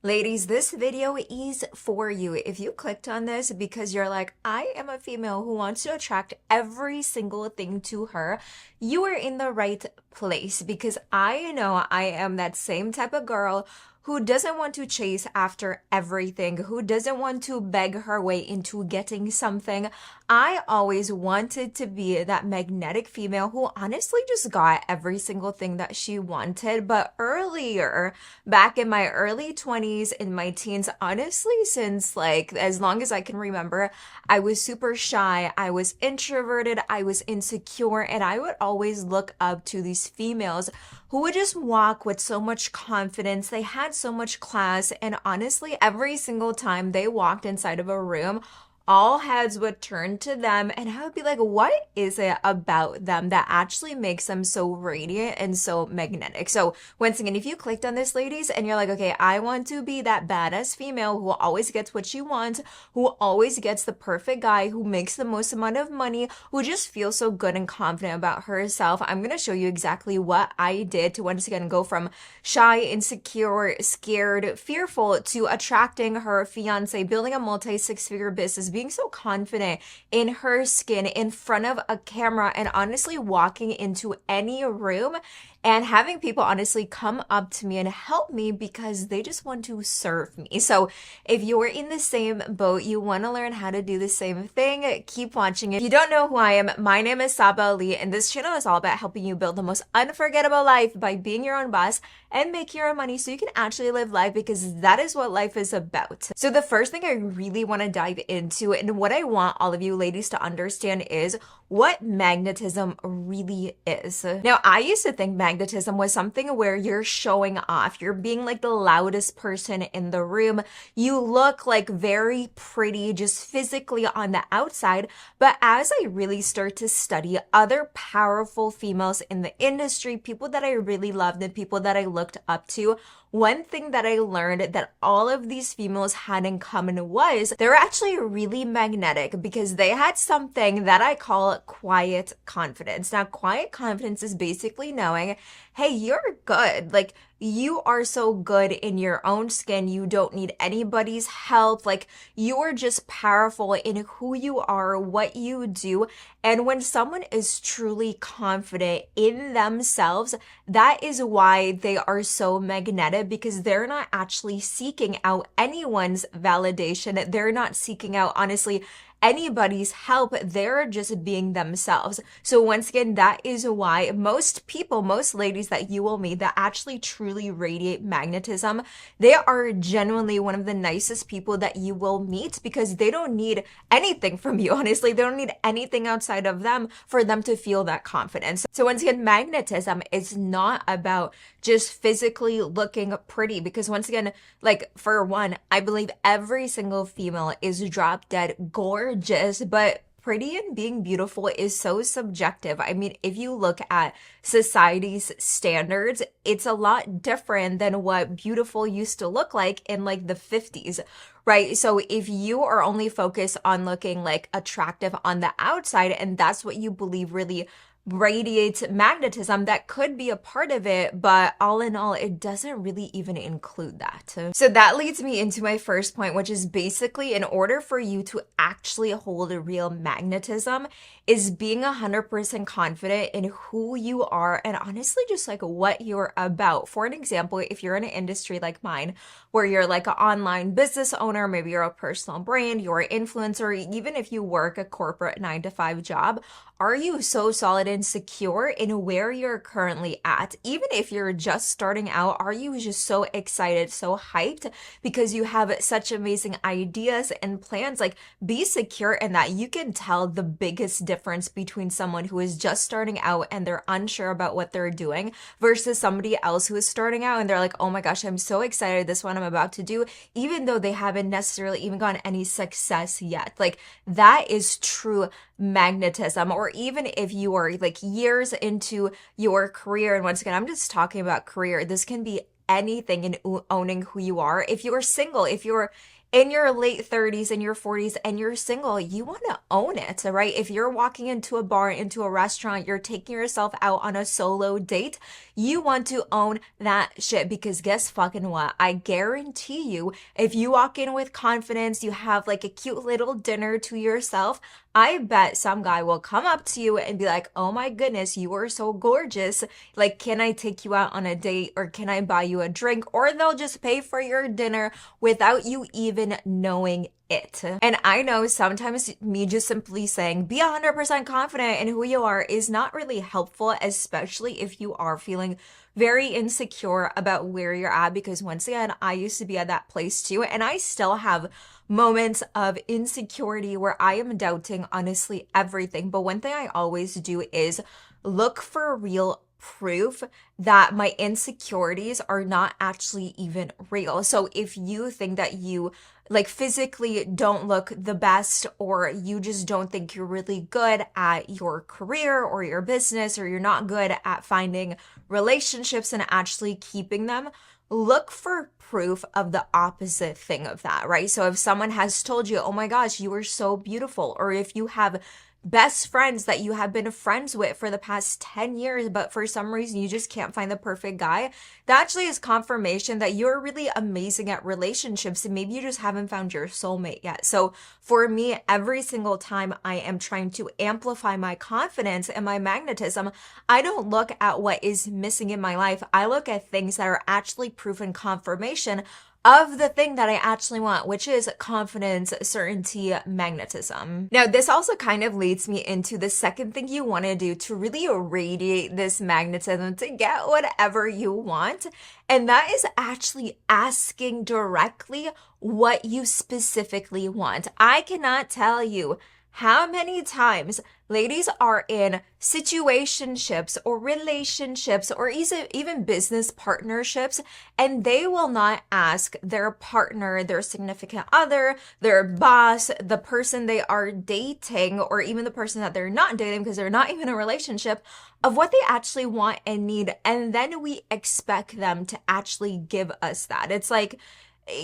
Ladies, this video is for you. If you clicked on this because you're like, I am a female who wants to attract every single thing to her, you are in the right place because I know I am that same type of girl who doesn't want to chase after everything, who doesn't want to beg her way into getting something. I always wanted to be that magnetic female who honestly just got every single thing that she wanted. But earlier, back in my early 20s, in my teens, honestly, since like as long as I can remember, I was super shy, I was introverted, I was insecure, and I would always look up to these females who would just walk with so much confidence. They had so much class, and honestly, every single time they walked inside of a room, all heads would turn to them, and I would be like, what is it about them that actually makes them so radiant and so magnetic? So once again, if you clicked on this, ladies, and you're like, okay, I want to be that badass female who always gets what she wants, who always gets the perfect guy, who makes the most amount of money, who just feels so good and confident about herself, I'm going to show you exactly what I did to once again go from shy, insecure, scared, fearful to attracting her fiance, building a multi-six-figure business, being so confident in her skin in front of a camera, and honestly walking into any room and having people honestly come up to me and help me because they just want to serve me. So if you're in the same boat, you want to learn how to do the same thing, keep watching. If you don't know who I am, my name is Sabah, and this channel is all about helping you build the most unforgettable life by being your own boss and make your own money so you can actually live life, because that is what life is about. So the first thing I really want to dive into, and what I want all of you ladies to understand, is what magnetism really is. Now, I used to think magnetism was something where you're showing off, you're being like the loudest person in the room, you look like very pretty just physically on the outside. But as I really start to study other powerful females in the industry, people that I really loved and people that I looked up to, one thing that I learned that all of these females had in common was they're actually really magnetic, because they had something that I call quiet confidence. Now, quiet confidence is basically knowing, hey, you're good. Like, you are so good in your own skin. You don't need anybody's help. Like, you are just powerful in who you are, what you do. And when someone is truly confident in themselves, that is why they are so magnetic, because they're not actually seeking out anyone's validation. They're not seeking out, honestly, anybody's help. They're just being themselves. So once again, that is why most people, most ladies that you will meet that actually truly radiate magnetism, they are genuinely one of the nicest people that you will meet, because they don't need anything from you. Honestly, they don't need anything outside of them for them to feel that confidence. So once again, magnetism is not about just physically looking pretty, because once again, like, for one, I believe every single female is drop dead gorgeous, but pretty and being beautiful is so subjective. I mean, if you look at society's standards, it's a lot different than what beautiful used to look like in like the 50s, right? So if you are only focused on looking like attractive on the outside, and that's what you believe really radiates magnetism, that could be a part of it, but all in all, it doesn't really even include that. So that leads me into my first point, which is basically, in order for you to actually hold a real magnetism, is being 100% confident in who you are and honestly just like what you're about. For an example, if you're in an industry like mine, where you're like an online business owner, maybe you're a personal brand, you're an influencer, even if you work a corporate 9-to-5 job, are you so solid and secure in where you're currently at? Even if you're just starting out, are you just so excited, so hyped because you have such amazing ideas and plans? Like, be secure in that. You can tell the biggest difference between someone who is just starting out and they're unsure about what they're doing versus somebody else who is starting out and they're like, oh my gosh, I'm so excited, this one I'm about to do, even though they haven't necessarily even gotten any success yet. Like, that is true magnetism. Or even if you are like years into your career, and once again, I'm just talking about career, this can be anything in owning who you are. If you're single, if you're in your late 30s and your 40s and you're single, you want to own it, right? If you're walking into a bar, into a restaurant, you're taking yourself out on a solo date, you want to own that shit because guess fucking what? I guarantee you, if you walk in with confidence, you have like a cute little dinner to yourself, I bet some guy will come up to you and be like, oh my goodness, you are so gorgeous. Like, can I take you out on a date or can I buy you a drink? Or they'll just pay for your dinner without you even knowing it. And I know sometimes me just simply saying be 100% confident in who you are is not really helpful, especially if you are feeling very insecure about where you're at, because once again, I used to be at that place too, and I still have moments of insecurity where I am doubting honestly everything. But one thing I always do is look for real proof that my insecurities are not actually even real. So if you think that you like physically don't look the best, or you just don't think you're really good at your career or your business, or you're not good at finding relationships and actually keeping them, look for proof of the opposite thing of that, right? So if someone has told you, oh my gosh, you are so beautiful, or if you have best friends that you have been friends with for the past 10 years, but for some reason you just can't find the perfect guy, that actually is confirmation that you're really amazing at relationships and maybe you just haven't found your soulmate yet. So for me, every single time I am trying to amplify my confidence and my magnetism, I don't look at what is missing in my life. I look at things that are actually proof and confirmation of the thing that I actually want, which is confidence, certainty, magnetism. Now, this also kind of leads me into the second thing you want to do to really radiate this magnetism to get whatever you want. And that is actually asking directly what you specifically want. I cannot tell you how many times ladies are in situationships or relationships or even business partnerships, and they will not ask their partner, their significant other, their boss, the person they are dating, or even the person that they're not dating because they're not even in a relationship, of what they actually want and need. And then we expect them to actually give us that. It's like,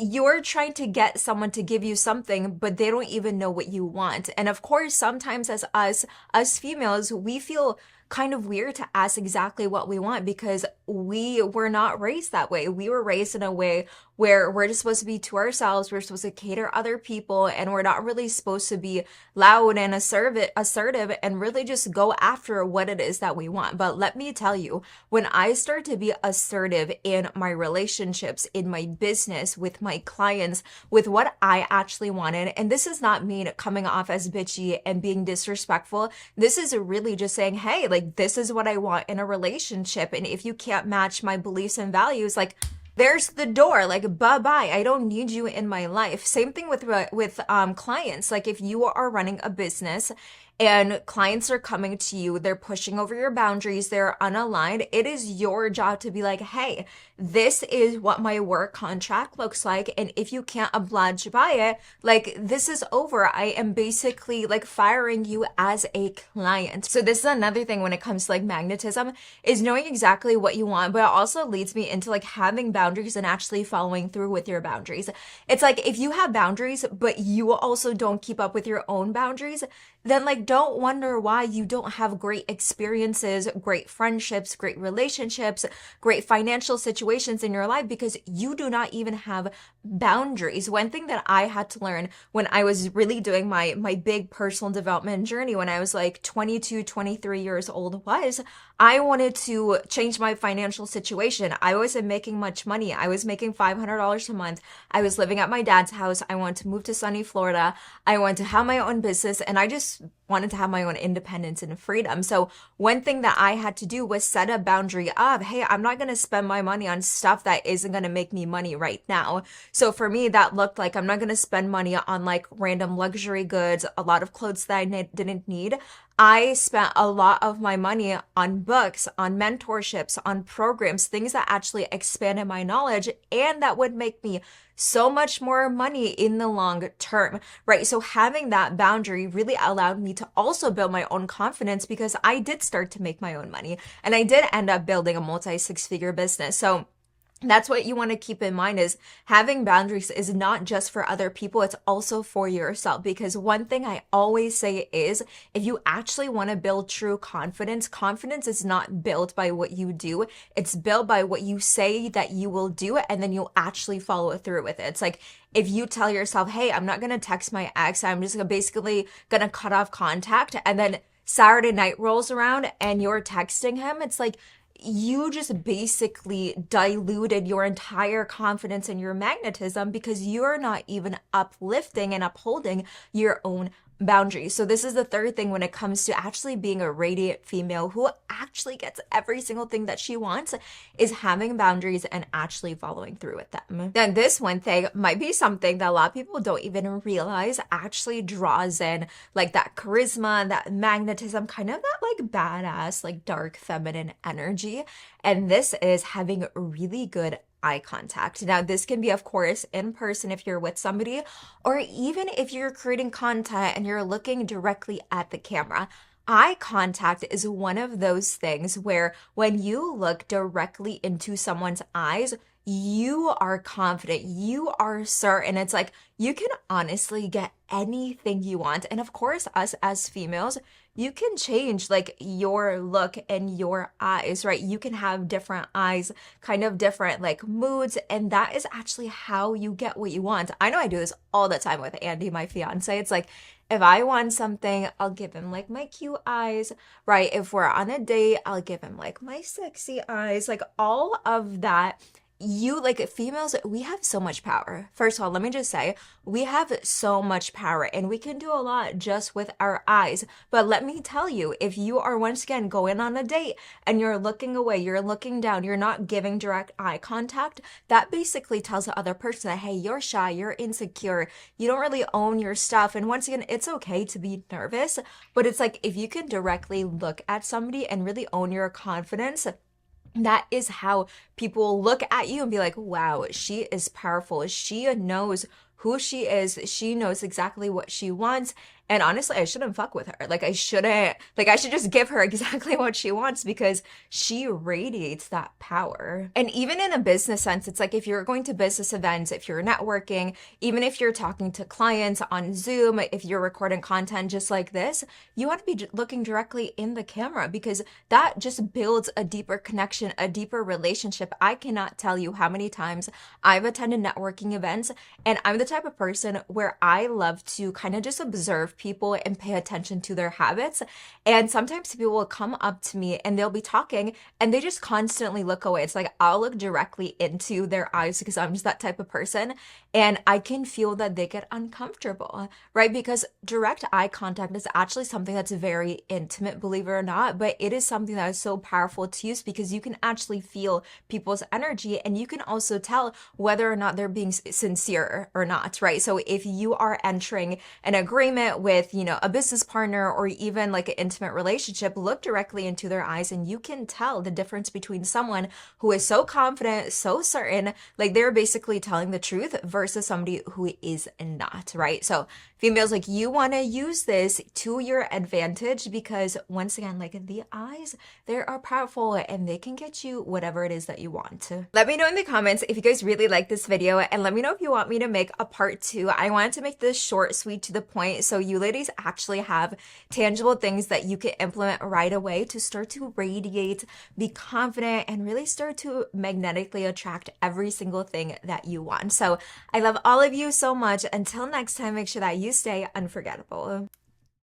you're trying to get someone to give you something, but they don't even know what you want. And of course, sometimes as females, we feel kind of weird to ask exactly what we want because we were not raised that way. We were raised in a way where we're just supposed to be to ourselves, we're supposed to cater other people, and we're not really supposed to be loud and assertive and really just go after what it is that we want. But let me tell you, when I start to be assertive in my relationships, in my business, with my clients, with what I actually wanted, and this is not me coming off as bitchy and being disrespectful, this is really just saying, hey, like, this is what I want in a relationship, and if you can't match my beliefs and values, like, there's the door, like, bye-bye. I don't need you in my life. Same thing with clients. Like, if you are running a business and clients are coming to you, they're pushing over your boundaries, they're unaligned, it is your job to be like, hey, this is what my work contract looks like, and if you can't oblige by it, like, this is over. I am basically like firing you as a client. So this is another thing when it comes to like magnetism, is knowing exactly what you want, but it also leads me into like having boundaries and actually following through with your boundaries. It's like, if you have boundaries, but you also don't keep up with your own boundaries, then like, don't wonder why you don't have great experiences, great friendships, great relationships, great financial situations in your life, because you do not even have boundaries. One thing that I had to learn when I was really doing my big personal development journey when I was like 22, 23 years old was I wanted to change my financial situation. I wasn't making much money. I was making $500 a month. I was living at my dad's house. I wanted to move to sunny Florida. I wanted to have my own business, and I just wanted to have my own independence and freedom. So one thing that I had to do was set a boundary of, hey, I'm not going to spend my money on stuff that isn't going to make me money right now. So for me, that looked like I'm not going to spend money on like random luxury goods, a lot of clothes that I didn't need. I spent a lot of my money on books, on mentorships, on programs, things that actually expanded my knowledge and that would make me so much more money in the long term, right? So having that boundary really allowed me to also build my own confidence, because I did start to make my own money and I did end up building a multi-six-figure business. So That's what you want to keep in mind, is having boundaries is not just for other people, it's also for yourself. Because one thing I always say is, if you actually want to build true confidence, confidence is not built by what you do, it's built by what you say that you will do, and then you'll actually follow through with it. It's like, if you tell yourself, hey, I'm not going to text my ex, I'm just basically going to cut off contact, and then Saturday night rolls around and you're texting him, it's like, you just basically diluted your entire confidence and your magnetism, because you're not even uplifting and upholding your own boundaries. So this is the third thing when it comes to actually being a radiant female who actually gets every single thing that she wants, is having boundaries and actually following through with them. Then this one thing might be something that a lot of people don't even realize actually draws in like that charisma, that magnetism, kind of that like badass, like dark feminine energy. And this is having really good eye contact. Now, this can be, of course, in person if you're with somebody, or even if you're creating content and you're looking directly at the camera. Eye contact is one of those things where when you look directly into someone's eyes, you are confident, you are certain. It's like you can honestly get anything you want. And of course, us as females, you can change like your look and your eyes, right? You can have different eyes, kind of different like moods, and that is actually how you get what you want. I know I do this all the time with Andy, my fiance. It's like, if I want something, I'll give him like my cute eyes, right? If we're on a date, I'll give him like my sexy eyes, like all of that. You like females, we have so much power. First of all, let me just say, we have so much power and we can do a lot just with our eyes. But let me tell you, if you are once again going on a date and you're looking away, you're looking down, you're not giving direct eye contact, that basically tells the other person that, hey, you're shy, you're insecure, you don't really own your stuff. And once again, it's okay to be nervous, but it's like, if you can directly look at somebody and really own your confidence, that is how people look at you and be like, wow, she is powerful. She knows who she is. She knows exactly what she wants. And honestly, I shouldn't fuck with her. Like, I should just give her exactly what she wants, because she radiates that power. And even in a business sense, it's like, if you're going to business events, if you're networking, even if you're talking to clients on Zoom, if you're recording content just like this, you want to be looking directly in the camera, because that just builds a deeper connection, a deeper relationship. I cannot tell you how many times I've attended networking events, and I'm the type of person where I love to kind of just observe people and pay attention to their habits. And sometimes people will come up to me and they'll be talking and they just constantly look away. It's like, I'll look directly into their eyes because I'm just that type of person. And I can feel that they get uncomfortable, right? Because direct eye contact is actually something that's very intimate, believe it or not, but it is something that is so powerful to use, because you can actually feel people's energy and you can also tell whether or not they're being sincere or not, right? So if you are entering an agreement with, a business partner or even like an intimate relationship, look directly into their eyes and you can tell the difference between someone who is so confident, so certain, like they're basically telling the truth, versus somebody who is not, right? So females, like, you want to use this to your advantage, because once again, like, the eyes, they are powerful and they can get you whatever it is that you want. Let me know in the comments if you guys really like this video, and let me know if you want me to make a part 2. I wanted to make this short, sweet, to the point, so you ladies actually have tangible things that you can implement right away to start to radiate, be confident, and really start to magnetically attract every single thing that you want. So I love all of you so much. Until next time, make sure that you stay unforgettable.